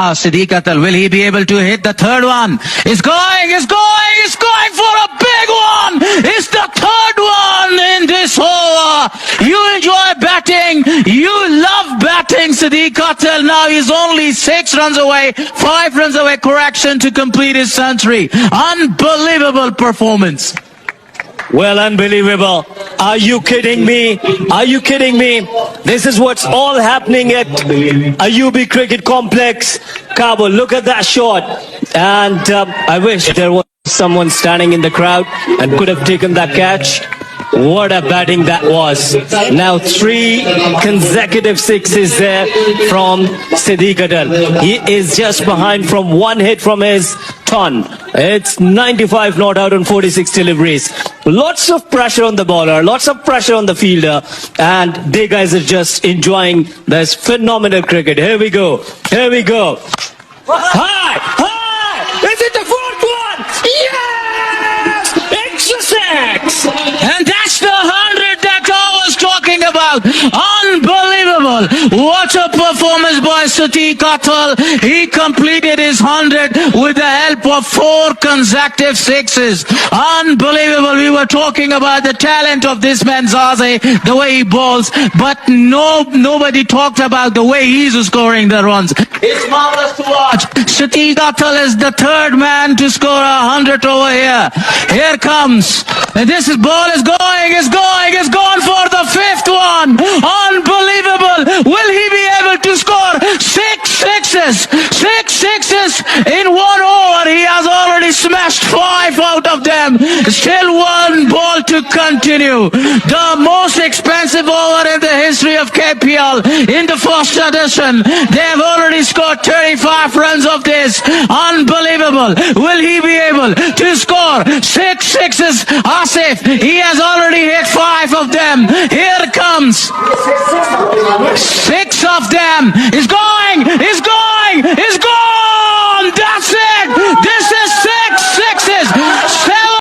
Siddiq, will he be able to hit the third one? It's going for a big one. It's the third one in this over. You enjoy batting. You love batting, Siddiq. Now he's only 6 runs away, 5 runs away, correction, to complete his century. Unbelievable performance. Well, unbelievable. Are you kidding me? Are you kidding me? This is what's all happening at Ayubi Cricket Complex, Kabul. Look at that shot. And I wish there was someone standing in the crowd and could have taken that catch. What a batting that was. Now 3 consecutive sixes there from Siddiq. He is just behind from 1 hit from his ton. It's 95 not out on 46 deliveries. Lots of pressure on the bowler, lots of pressure on the fielder, and they guys are just enjoying this phenomenal cricket. Here we go. Here we go. High! High! Is it the 4th one? Yes! It's a 6! And that's the 100 that I was talking about. Unbelievable. What a performance by Siddiq. He completed his 100 with the help of 4 consecutive sixes. Unbelievable. We were talking about the talent of this man Zaze, the way he bowls, but nobody talked about the way he's scoring the runs. It's marvelous to watch. Siddiq is the 3rd man to score 100 over here. Here comes. And this ball is going for the 5th one. Unbelievable. Will he be able to score 6 sixes? 6 sixes in 1 over. He has already smashed 5 out of them. Still 1 ball to continue. The most expensive over in the history of KPL in the 1st edition. They have already scored 35 runs of this. Unbelievable. Will he be able to score 6 sixes? Asif, he has already hit 5 of them. Here comes 6 of them. It's gone.